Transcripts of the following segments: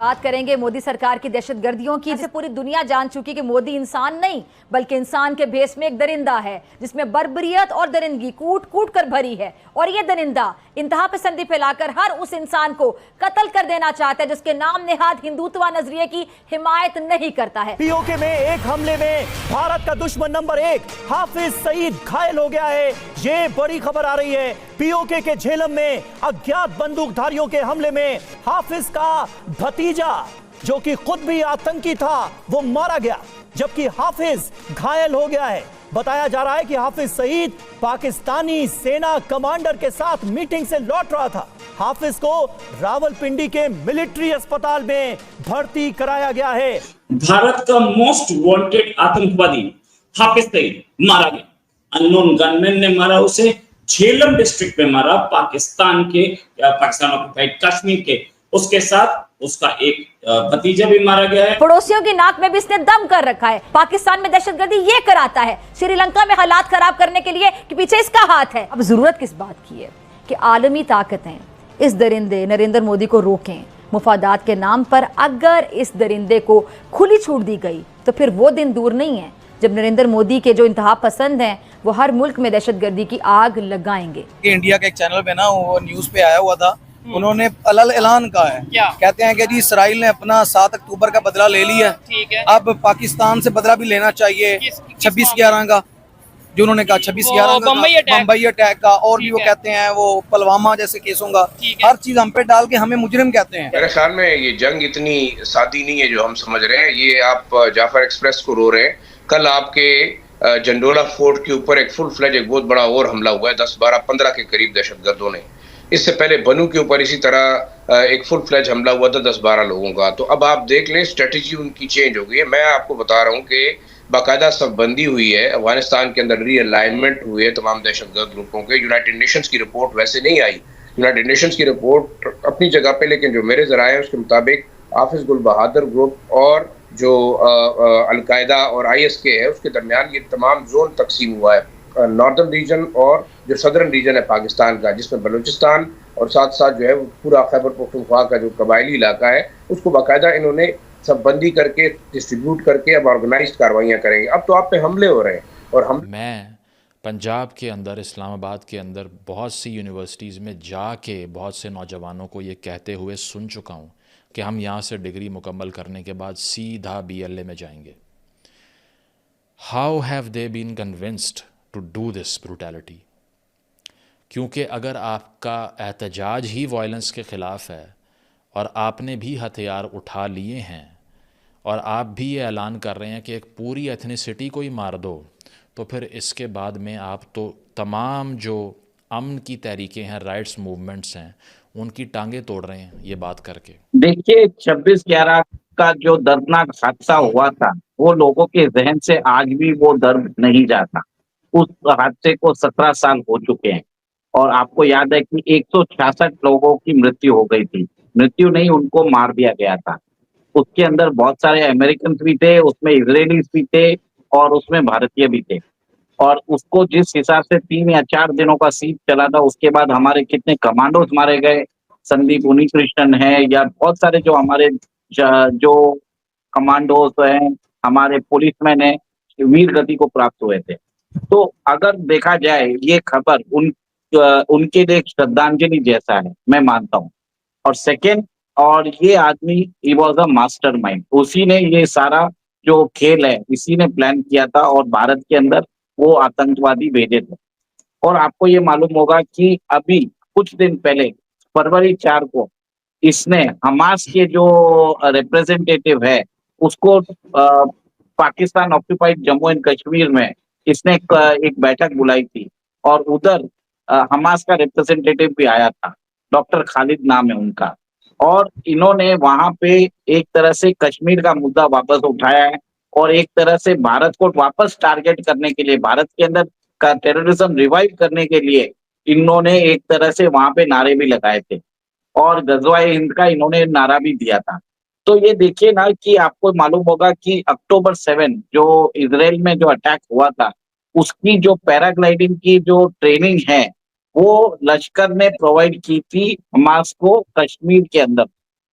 बात करेंगे मोदी सरकार की दहशतगर्दियों की, जिसे पूरी दुनिया जान चुकी कि मोदी इंसान नहीं बल्कि इंसान के भेष में एक दरिंदा है, जिसमें बर्बरियत और दरिंदगी कूट कूट कर भरी है। और ये दरिंदा इंतहा पसंदी फैलाकर हर उस इंसान को कत्ल कर देना चाहता है जिसके नाम नेहाद हिंदुत्व नजरिए की हिमायत नहीं करता है। पीओके में एक हमले में भारत का दुश्मन नंबर 1 हाफिज सईद घायल हो गया है। ये बड़ी खबर आ रही है। पीओके के झेलम में अज्ञात बंदूकधारियों के हमले में हाफिज का भतीजा, जो कि खुद भी आतंकी था, वो मारा गया, जबकि हाफिज घायल हो गया है। बताया जा रहा है कि हाफिज सईद पाकिस्तानी सेना कमांडर के साथ मीटिंग से लौट रहा था। हाफिज को रावलपिंडी के मिलिट्री अस्पताल में भर्ती कराया गया है। भारत का मोस्ट वांटेड आतंकवादी हाफिज सईद मारा गया। अननोन गनमैन ने मारा उसे, झेलम डिस्ट्रिक्ट में मारा, पाकिस्तान ऑक्युपाइड कश्मीर के। उसके साथ उसका एक भतीजा भी मारा गया है। पड़ोसियों की नाक में भी इसने दम कर रखा है। पाकिस्तान में दहशतगर्दी ये कराता है, श्रीलंका में हालात खराब करने के लिए कि पीछे इसका हाथ है। अब जरूरत किस बात की है कि आलमी ताकतें इस दरिंदे नरेंद्र मोदी को रोकें। मुफादात के नाम पर अगर इस दरिंदे को खुली छूट दी गई तो फिर वो दिन दूर नहीं है जब नरेंद्र मोदी के जो इंतहा पसंद हैं वो हर मुल्क में दहशतगर्दी की आग लगाएंगे। इंडिया के एक चैनल पे ना वो न्यूज पे आया हुआ था, उन्होंने अलग ऐलान कहा है। क्या कहते हैं कि जी इसराइल ने अपना 7 अक्टूबर का बदला ले लिया, ठीक है, अब पाकिस्तान से बदला भी लेना चाहिए 26/11 का, जो उन्होंने कहा 26/11 बम्बई अटैक का, और भी वो कहते हैं वो पुलवामा जैसे केसों का, हर चीज हम पे डाल के हमें मुजरिम कहते हैं। मेरे ख्याल में ये जंग इतनी सादी नहीं है जो हम समझ रहे हैं। ये आप जाफर एक्सप्रेस को रो रहे हैं। कल आपके जंडोला फोर्ट के ऊपर एक फुल फ्लेज एक बहुत बड़ा और हमला हुआ है, 10, 12, 15 के करीब दहशतगर्दों ने। इससे पहले बनू के ऊपर इसी तरह एक फुल फ्लेज हमला हुआ था 10-12 लोगों का। तो अब आप देख लें, स्ट्रेटेजी उनकी चेंज हो गई है। मैं आपको बता रहा हूँ कि बाकायदा सबबंदी हुई है, अफगानिस्तान के अंदर रीअलाइनमेंट हुई है तमाम दहशतगर्द ग्रुपों के। यूनाइटेड नेशंस की रिपोर्ट वैसे नहीं आई, यूनाइटेड नेशंस की रिपोर्ट अपनी जगह पे, लेकिन जो मेरे जराए हैं उसके मुताबिक हाफिज गुल बहादुर ग्रुप और जो अलकायदा और ISK है उसके दरमियान ये तमाम जोन तकसीम हुआ है। नॉर्दर्न रीजन और जो सदर्न रीजन है पाकिस्तान का, जिसमें बलूचिस्तान और साथ साथ जो है पूरा खैबर पख्तूनख्वा का जो कबायली इलाका है, उसको बाकायदा इन्होंने सबबंदी करके डिस्ट्रीब्यूट करके अब ऑर्गेनाइज्ड कार्रवाइयाँ करेंगे। अब तो आप पे हमले हो रहे हैं। और हम मैं पंजाब के अंदर, इस्लामाबाद के अंदर बहुत सी यूनिवर्सिटीज़ में जाके बहुत से नौजवानों को ये कहते हुए सुन चुका हूँ कि हम यहाँ से डिग्री मुकम्मल करने के बाद सीधा BLA में जाएंगे। How have they been convinced to do this brutality? क्योंकि अगर आपका एहतजाज ही वायलेंस के ख़िलाफ़ है और आपने भी हथियार उठा लिए हैं और आप भी ये ऐलान कर रहे हैं कि एक पूरी एथनिसिटी को ही मार दो, तो फिर इसके बाद में आप तो तमाम जो अमन की तहरीकें हैं, राइट्स मूवमेंट्स हैं, उनकी टांगे तोड़ रहे हैं ये बात करके। देखिए 26/11 का जो दर्दनाक हादसा हुआ था वो लोगों के जहन से आज भी वो दर्द नहीं जाता। उस हादसे को 17 साल हो चुके हैं और आपको याद है कि 166 लोगों की मृत्यु हो गई थी। मृत्यु नहीं, उनको मार दिया गया था। उसके अंदर बहुत सारे अमेरिकन भी थे, उसमें इजरायलीज भी थे और उसमें भारतीय भी थे। और उसको जिस हिसाब से 3 या 4 दिनों का सीज चला था, उसके बाद हमारे कितने कमांडोज मारे गए, संदीप उन्नीकृष्णन है या बहुत सारे जो हमारे जो कमांडोज हैं, हमारे पुलिसमैन है, वीर गति को प्राप्त हुए थे। तो अगर देखा जाए ये खबर उनके लिए श्रद्धांजलि जैसा है, मैं मानता हूँ। और सेकेंड, और ये आदमी ही वॉज अ मास्टरमाइंड, उसी ने ये सारा जो खेल है इसी ने प्लान किया था और भारत के अंदर वो आतंकवादी भेजे थे। और आपको ये मालूम होगा कि अभी कुछ दिन पहले फरवरी 4 को इसने हमास के जो रिप्रेजेंटेटिव है उसको पाकिस्तान ऑक्युपाइड जम्मू एंड कश्मीर में इसने एक बैठक बुलाई थी और उधर हमास का रिप्रेजेंटेटिव भी आया था, डॉक्टर खालिद नाम है उनका। और इन्होंने वहां पे एक तरह से कश्मीर का मुद्दा वापस उठाया है और एक तरह से भारत को वापस टारगेट करने के लिए, भारत के अंदर का टेररिज्म रिवाइव करने के लिए इन्होंने एक तरह से वहां पे नारे भी लगाए थे और गज़वाए हिंद का इन्होंने नारा भी दिया था। तो ये देखिए ना कि आपको मालूम होगा कि अक्टूबर 7 जो इजराइल में जो अटैक हुआ था, उसकी जो पैराग्लाइडिंग की जो ट्रेनिंग है वो लश्कर ने प्रोवाइड की थी हमास को कश्मीर के अंदर।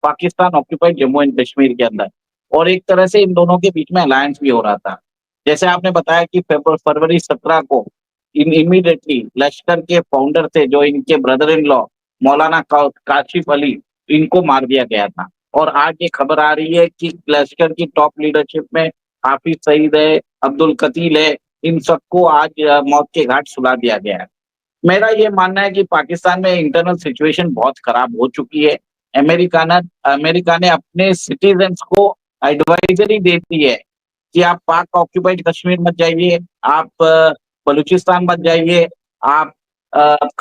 पाकिस्तान ऑक्यूपाइड जम्मू एंड कश्मीर के अंदर, और एक तरह से इन दोनों के बीच में अलायंस भी हो रहा था। जैसे आपने बताया कि फरवरी 17 को इमीडिएटली लश्कर के फाउंडर थे जो इनके ब्रदर इन लॉ मौलाना काशिफ अली, इनको मार दिया गया था। और आज ये खबर आ रही है कि लश्कर की टॉप लीडरशिप में हाफिज सईद है, अब्दुल कतील है, इन सबको आज मौत के घाट सुला दिया गया है। मेरा ये मानना है कि पाकिस्तान में इंटरनल सिचुएशन बहुत खराब हो चुकी है। अमेरिका ने अपने सिटीजन्स को एडवाइजरी देती है कि आप पाक ऑक्यूपाइड कश्मीर मत जाइए, आप बलूचिस्तान मत जाइए, आप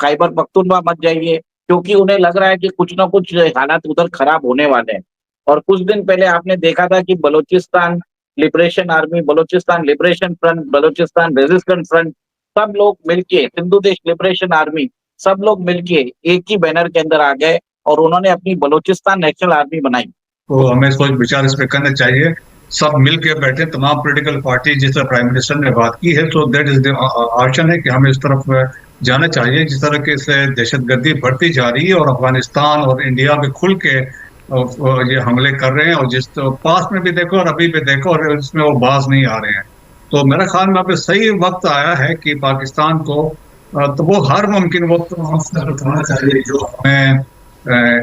खैबर पख्तूनख्वा मत जाइए, क्योंकि उन्हें लग रहा है कि कुछ ना कुछ हालात उधर खराब होने वाले हैं। और कुछ दिन पहले आपने देखा था कि Balochistan liberation army, Balochistan liberation front, Balochistan resistance front, सब लोग मिलके, सिंधु देश लिबरेशन आर्मी, सब लोग मिलके एक ही बैनर के अंदर आ गए और उन्होंने अपनी बलूचिस्तान नेशनल आर्मी बनाई। तो हमें सोच विचार इस पे करना चाहिए, सब मिल के बैठे, तमाम पॉलिटिकल पार्टी, जिस तरह प्राइम मिनिस्टर ने बात की है, तो दैट इज ऑप्शन है कि हमें इस तरफ जाना चाहिए। जिस तरह के से दहशतगर्दी बढ़ती जा रही है और अफगानिस्तान और इंडिया में खुल के ये हमले कर रहे हैं, और जिस पास में भी देखो और अभी भी देखो, और इसमें वो बाज नहीं आ रहे हैं। तो मेरा ख्याल में अब सही वक्त आया है कि पाकिस्तान को तो वो हर मुमकिन वक्त उठाना चाहिए, जो हमें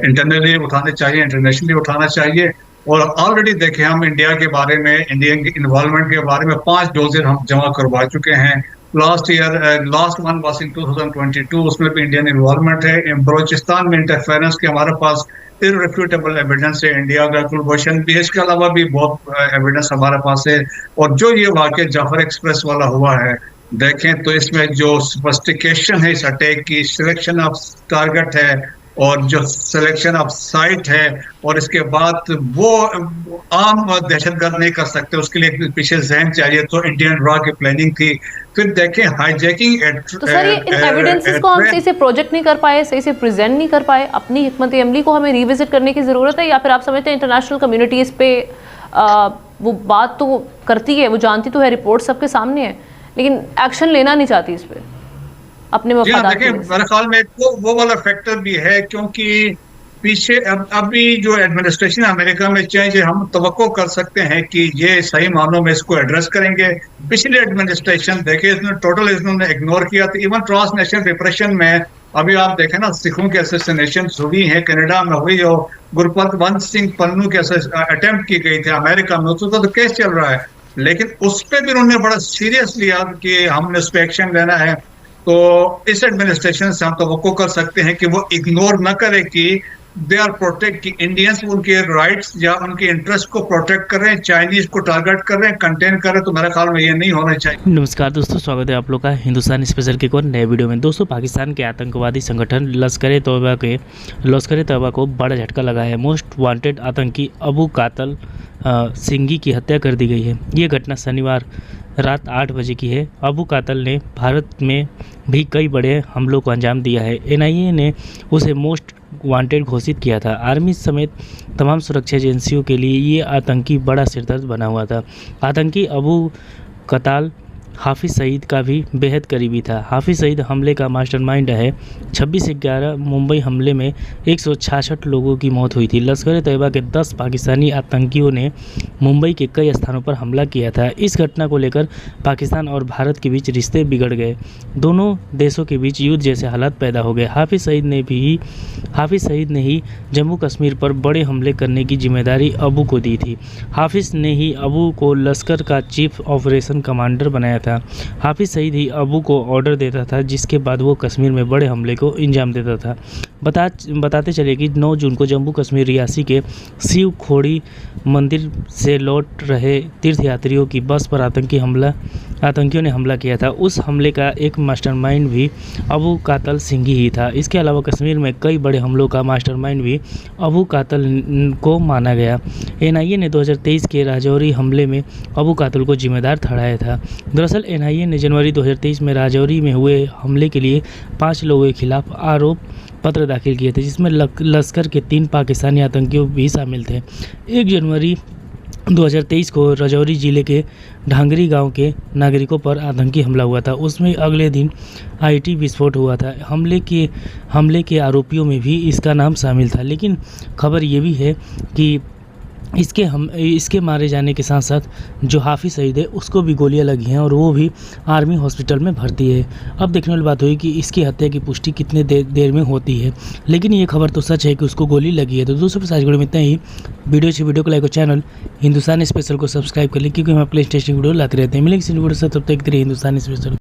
इंटरनली उठाने चाहिए, इंटरनेशनली उठाना चाहिए। और ऑलरेडी देखे हम इंडिया के बारे में, इंडियन इन्वॉल्वमेंट के बारे में 5 डोजेज हम जमा करवा चुके हैं। लास्ट वन वाज इन 2022, उसमें भी इंडियन इन्वॉल्वमेंट है। बलोचिस्तान में इंटरफेरेंस के हमारे पास इररिफ्यूटेबल एविडेंस है इंडिया का, कुलभूषण भी, इसके अलावा भी बहुत एविडेंस हमारे पास है। और जो ये वाकया जाफर एक्सप्रेस वाला हुआ है, देखें तो इसमें जो सोफिस्टिकेशन है इस अटैक की, सिलेक्शन ऑफ टारगेट है और जो सिलेक्शन ऑफ साइट है, और इसके बाद वो आम दहशतगर्द नहीं कर सकते, उसके लिए पीछे जहन चाहिए, तो इंडियन रॉ की प्लानिंग थी। फिर देखें हाईजैकिंग। तो सर ये इन एविडेंसेस को हम सही से प्रोजेक्ट नहीं कर पाए, सही से प्रेजेंट नहीं कर पाए, अपनी हिकमत अमली को हमें रिविजिट करने की ज़रूरत है, या फिर आप समझते हैं इंटरनेशनल कम्युनिटी इस पे वो बात तो करती है, वो जानती तो है, रिपोर्ट सबके सामने है, लेकिन एक्शन लेना नहीं चाहती इस पर अपने मफादात के लिए? मेरे ख्याल में वो वाला फैक्टर भी है, क्योंकि पीछे अभी जो एडमिनिस्ट्रेशन अमेरिका में चेंज है, हम तवक्को कर सकते हैं कि ये सही मानों में इसको एड्रेस करेंगे। पिछले एडमिनिस्ट्रेशन देखे, इसने टोटल इन्होंने इग्नोर किया था। इवन ट्रांसनेशनल रिप्रेशन में अभी आप देखें ना, सिखों के असैसिनेशन हुई है, कनाडा में हुई, और गुरपतवंत सिंह पन्नू के अटेम्प्ट की गई थी अमेरिका में, तो केस चल रहा है, लेकिन उस पर भी उन्होंने बड़ा सीरियस लिया कि हमने उस पर एक्शन लेना है। तो इस एडमिनिस्ट्रेशन से हम तवक्को कर सकते हैं कि वो इग्नोर न करे कि दे आर प्रोटेक्ट, कि इंडियंस उनके राइट्स या उनके इंटरेस्ट को प्रोटेक्ट कर रहे हैं, चाइनीज को टारगेट कर रहे हैं, कंटेन कर रहे हैं। तो मेरे ख्याल में ये नहीं होना चाहिए। नमस्कार दोस्तों, स्वागत है आप लोग का हिंदुस्तान स्पेशल के एक और नए वीडियो में। दोस्तों, पाकिस्तान के आतंकवादी संगठन लश्कर तैयबा को बड़ा झटका लगा है। मोस्ट वांटेड आतंकी अबू कातल सिंघी की हत्या कर दी गई है। ये घटना शनिवार रात 8 बजे की है। अबू कातल ने भारत में भी कई बड़े हमलों को अंजाम दिया है। एनआईए ने उसे मोस्ट वांटेड घोषित किया था। आर्मी समेत तमाम सुरक्षा एजेंसियों के लिए ये आतंकी बड़ा सिरदर्द बना हुआ था। आतंकी अबू कताल हाफिज सईद का भी बेहद करीबी था। हाफिज सईद हमले का मास्टरमाइंड है। 26/11 मुंबई हमले में 166 लोगों की मौत हुई थी। लश्कर तैयबा के 10 पाकिस्तानी आतंकियों ने मुंबई के कई स्थानों पर हमला किया था। इस घटना को लेकर पाकिस्तान और भारत के बीच रिश्ते बिगड़ गए। दोनों देशों के बीच युद्ध जैसे हालात पैदा हो गए। हाफिज सईद ने ही जम्मू कश्मीर पर बड़े हमले करने की जिम्मेदारी अबू को दी थी। हाफिज ने ही अबू को लश्कर का चीफ ऑपरेशन कमांडर बनाया था। हाफिज सईद ही अबू को ऑर्डर देता था, जिसके बाद वो कश्मीर में बड़े हमले को अंजाम देता था। बताते चले कि 9 जून को जम्मू कश्मीर रियासी के शिव खोड़ी मंदिर से लौट रहे तीर्थयात्रियों की बस पर आतंकियों ने हमला किया था। उस हमले का एक मास्टरमाइंड भी अबू कातल सिंघी ही था। इसके अलावा कश्मीर में कई बड़े हमलों का मास्टरमाइंड भी अबू कातल को माना गया। एनआईए ने 2023 के राजौरी हमले में अबू कातल को जिम्मेदार ठहराया था। दरअसल एनआईए ने जनवरी 2023 में राजौरी में हुए हमले के लिए 5 लोगों के खिलाफ आरोप पत्र दाखिल किए थे, जिसमें लश्कर के 3 पाकिस्तानी आतंकियों भी शामिल थे। 1 जनवरी 2023 को राजौरी जिले के ढांगरी गांव के नागरिकों पर आतंकी हमला हुआ था। उसमें अगले दिन आईईडी विस्फोट हुआ था। हमले के आरोपियों में भी इसका नाम शामिल था। लेकिन खबर ये भी है कि इसके मारे जाने के साथ साथ जो हाफिज सईद है उसको भी गोलियां लगी हैं और वो भी आर्मी हॉस्पिटल में भर्ती है। अब देखने वाली बात हुई कि इसकी हत्या की पुष्टि कितने देर में होती है, लेकिन ये खबर तो सच है कि उसको गोली लगी है। तो दोस्तों आज वीडियो में इतना ही। वीडियो को लाइक और चैनल हिंदुस्तान स्पेशल को सब्सक्राइब कर लें, क्योंकि हम अपने टेस्टिंग वीडियो लाते रहते हैं। मिलेंगे इस वीडियो से, तब तक हिंदुस्तान स्पेशल।